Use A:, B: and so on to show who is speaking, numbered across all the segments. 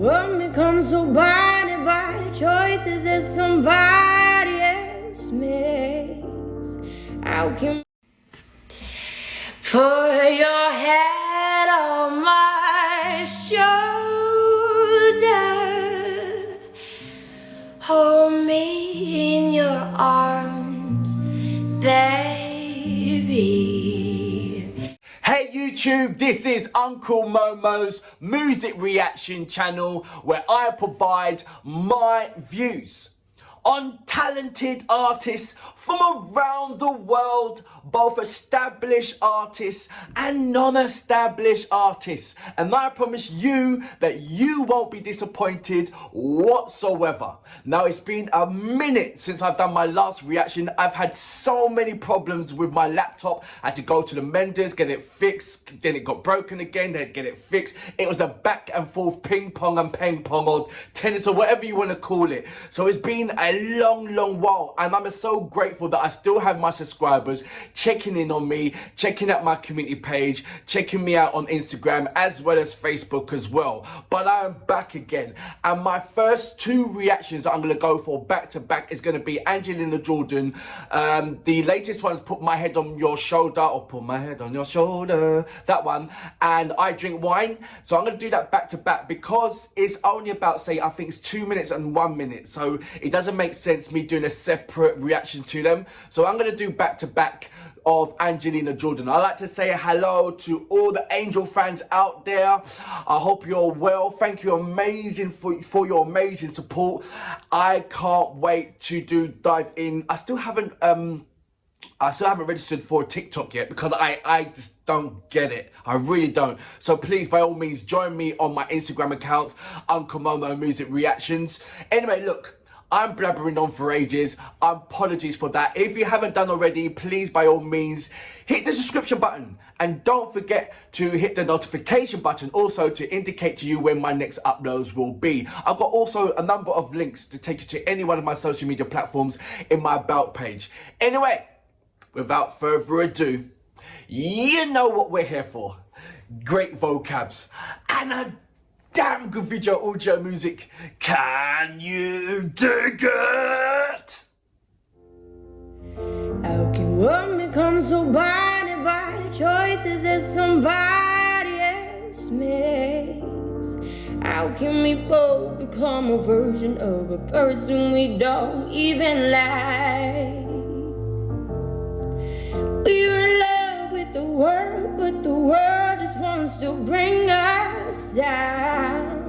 A: world becomes so blinded by choices that somebody else makes. How can put your head on my shoulder, hold me in your arms, baby.
B: Hey YouTube, this is Uncle Momo's music reaction channel where I provide my views on talented artists from around the world, both established artists and non-established artists. And I promise you that you won't be disappointed whatsoever. Now, it's been a minute since I've done my last reaction. I've had so many problems with my laptop. I had to go to the menders, get it fixed, then it got broken again, then get it fixed. It was a back and forth ping pong or tennis or whatever you want to call it. So it's been a long while, and I'm so grateful that I still have my subscribers checking in on me, checking out my community page, checking me out on Instagram as well as Facebook as well. But I am back again, and my first two reactions that I'm going to go for back to back is going to be Angelina Jordan. The latest one is Put My Head on Your Shoulder, or Put My Head on Your Shoulder, that one, and I Drink Wine. So I'm going to do that back to back because it's only about, say, I think it's 2 minutes and 1 minute, so it doesn't make sense me doing a separate reaction to them. So I'm going to do back to back of Angelina Jordan. I'd like to say hello to all the Angel fans out there. I hope you're well. Thank you amazing for your amazing support. I can't wait to dive in. I still haven't registered for TikTok yet because I just don't get it. I really don't. So please, by all means, join me on my Instagram account, Uncle Momo Music Reactions. Anyway, look, I'm blabbering on for ages. Apologies for that. If you haven't done already, please, by all means, hit the subscription button. And don't forget to hit the notification button also to indicate to you when my next uploads will be. I've got also a number of links to take you to any one of my social media platforms in my About page. Anyway, without further ado, you know what we're here for. Great vocabs and a damn good video audio music. Can you dig it?
A: How can one become so blinded by choices that somebody else makes? How can we both become a version of a person we don't even like? We're in love with the world, but the world just wants to bring us down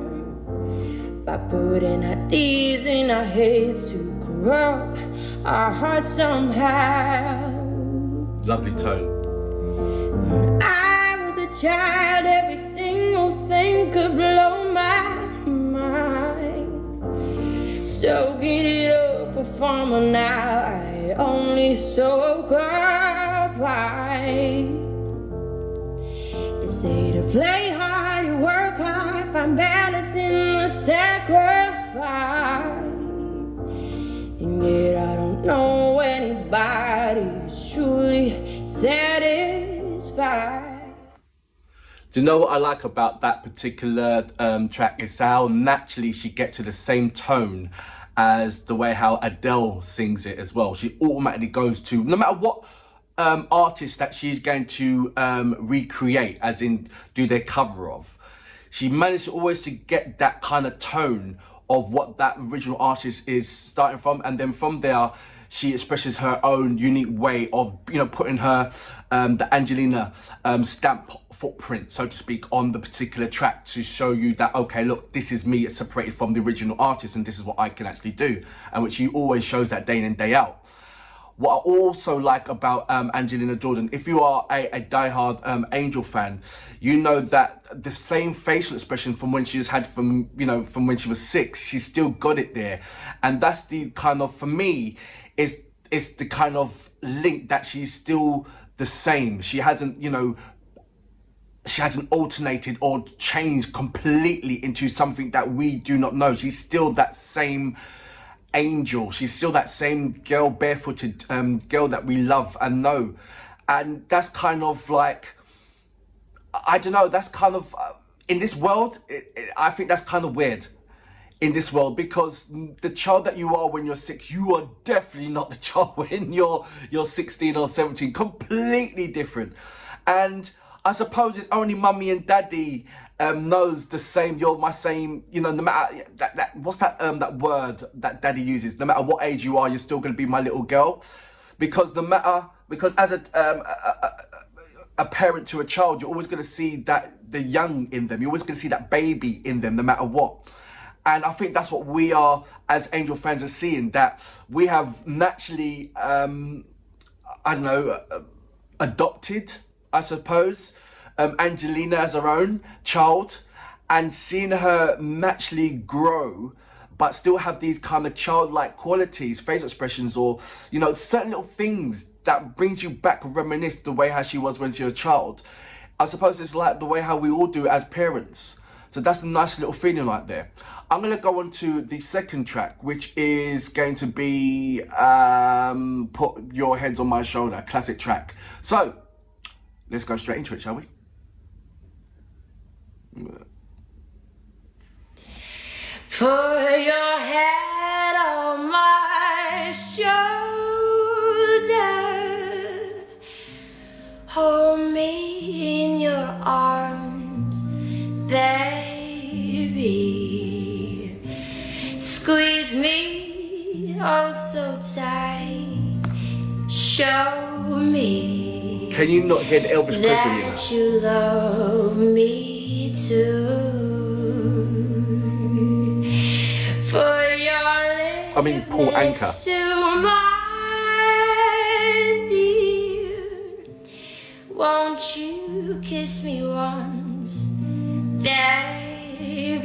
A: by putting ideas in our heads to corrupt our hearts somehow.
B: Lovely tone.
A: When I was a child, every single thing could blow my mind. Soaking it up a farmer now, I only soak up pride. They say to play hard, you work hard, find balance in the sacrifice. And yet I don't know anybody who's truly satisfied.
B: Do you know what I like about that particular track is how naturally she gets to the same tone as the way how Adele sings it as well. She automatically goes to, no matter what artist that she's going to recreate, as in do their cover of, she managed always to get that kind of tone of what that original artist is starting from, and then from there she expresses her own unique way of, you know, putting her the Angelina stamp, footprint, so to speak, on the particular track to show you that, okay, look, this is me separated from the original artist and this is what I can actually do, and which she always shows that day in and day out. What I also like about Angelina Jordan, if you are a diehard Angel fan, you know that the same facial expression from when she has had from when she was 6, she's still got it there. And that's the kind of, for me, is the kind of link that she's still the same. She hasn't, she hasn't alternated or changed completely into something that we do not know. She's still that same angel. She's still that same girl, barefooted girl that we love and know. And that's kind of like, I don't know, that's kind of, in this world, I think that's kind of weird in this world, because the child that you are when you're 6, you are definitely not the child when you're 16 or 17. Completely different. And I suppose it's only mummy and daddy knows the same. You're my same. You know, no matter what's that that word that daddy uses. No matter what age you are, you're still going to be my little girl, because as a parent to a child, you're always going to see the young in them. You're always going to see that baby in them, no matter what. And I think that's what we are as Angel fans are seeing, that we have naturally, adopted, I suppose, Angelina as our own child, and seeing her naturally grow, but still have these kind of childlike qualities, face expressions, or, you know, certain little things that brings you back, reminisce the way how she was when she was a child. I suppose it's like the way how we all do as parents. So that's a nice little feeling right there. I'm going to go on to the second track, which is going to be Put Your Heads on My Shoulder, classic track. So let's go straight into it, shall we?
A: Put your head on my shoulder, hold me in your arms, baby, squeeze me oh so tight, show me.
B: Can you not hear the Elvis Presley in
A: that you love me too?
B: I mean, Paul Anka.
A: Won't you kiss me once, baby?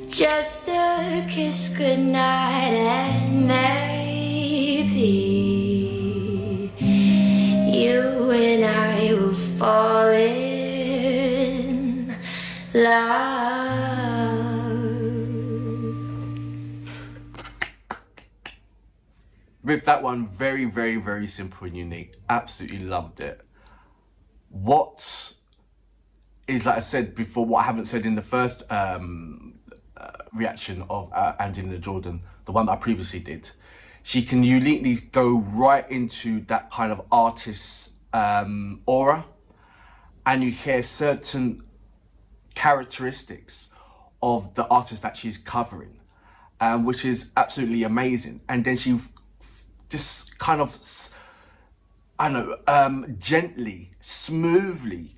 A: Just a kiss goodnight, and maybe you and I will fall in love.
B: With that one, very, very, very simple and unique. Absolutely loved it. What is, like I said before, what I haven't said in the first reaction of Angelina Jordan, the one that I previously did, she can uniquely go right into that kind of artist's aura, and you hear certain characteristics of the artist that she's covering, which is absolutely amazing. And then she just kind of, gently, smoothly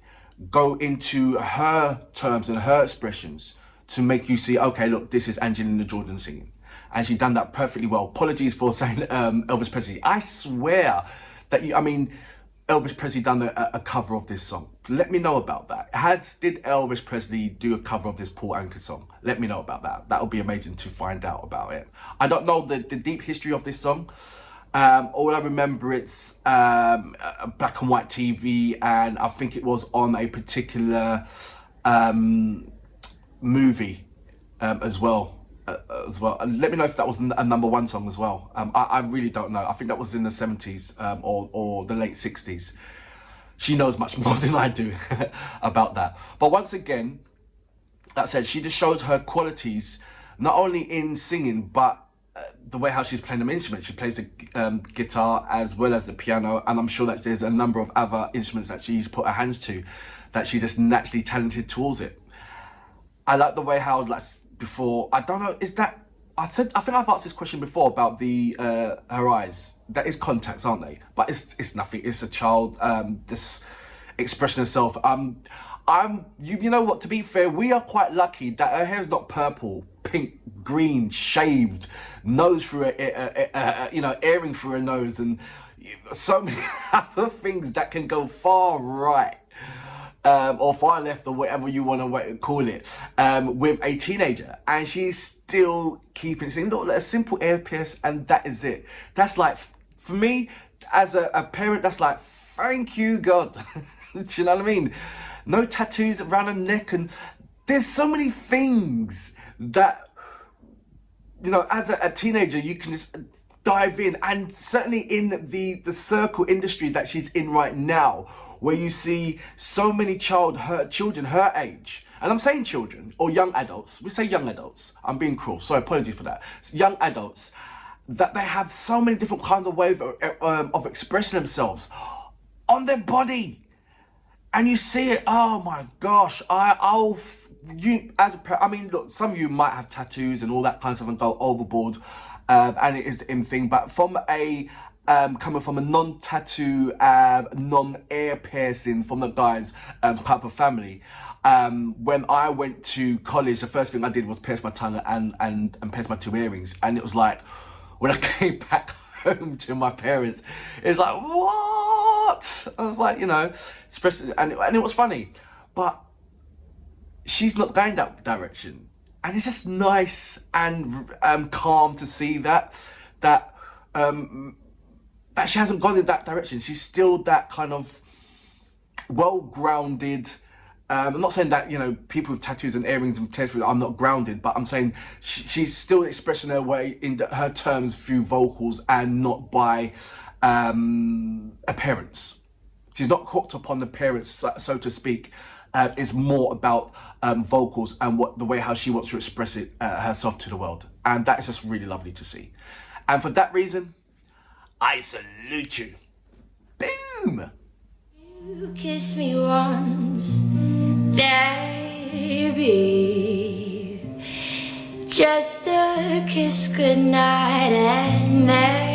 B: go into her terms and her expressions to make you see, okay, look, this is Angelina Jordan singing. And she done that perfectly well. Apologies for saying Elvis Presley. I swear that Elvis Presley done a cover of this song. Let me know about that. Did Elvis Presley do a cover of this Paul Anka song? Let me know about that. That would be amazing to find out about it. I don't know the deep history of this song. All I remember, it's black and white TV, and I think it was on a particular movie as well. Let me know if that was a #1 song as well. I really don't know. I think that was in the 70s or the late 60s. She knows much more than I do about that. But once again, that said, she just shows her qualities, not only in singing, but the way how she's playing the instrument. She plays the guitar as well as the piano, and I'm sure that there's a number of other instruments that she's put her hands to, that she's just naturally talented towards it. I like the way how, like before, I don't know, is that, I think I've asked this question before about the her eyes. That is contacts, aren't they? But it's nothing. It's a child just expressing herself. You know what? To be fair, we are quite lucky that her hair is not purple, pink, green, shaved, nose through earring through her nose, and so many other things that can go far right. Or far left, or whatever you want to call it, with a teenager, and she's still keeping it. Look, a simple ear pierce, and that is it. That's like, for me, as a parent, that's like, thank you, God. Do you know what I mean? No tattoos around her neck, and there's so many things that, as a teenager, you can just dive in, and certainly in the circle industry that she's in right now, where you see so many children her age, and I'm saying children or young adults, we say young adults, I'm being cruel, so apologies for that, young adults, that they have so many different kinds of ways of expressing themselves on their body, and you see it. Oh my gosh, I mean, look, some of you might have tattoos and all that kind of stuff and go overboard, and it is the in thing. But from a coming from a non-tattoo, non-ear piercing from the guys type of family, when I went to college, the first thing I did was pierce my tongue and pierce my 2 earrings, and it was like when I came back home to my parents, it's like, what? I was like, you know, especially, and it was funny, but she's not going that direction, and it's just nice and calm to see that she hasn't gone in that direction. She's still that kind of well-grounded. I'm not saying that, you know, people with tattoos and earrings and tattoos are not grounded, but I'm saying she's still expressing her way in her terms through vocals and not by appearance. She's not hooked upon appearance, so to speak. It's more about vocals and the way how she wants to express it herself to the world, and that is just really lovely to see. And for that reason, I salute you. Boom.
A: You kiss me once, baby, just a kiss goodnight and then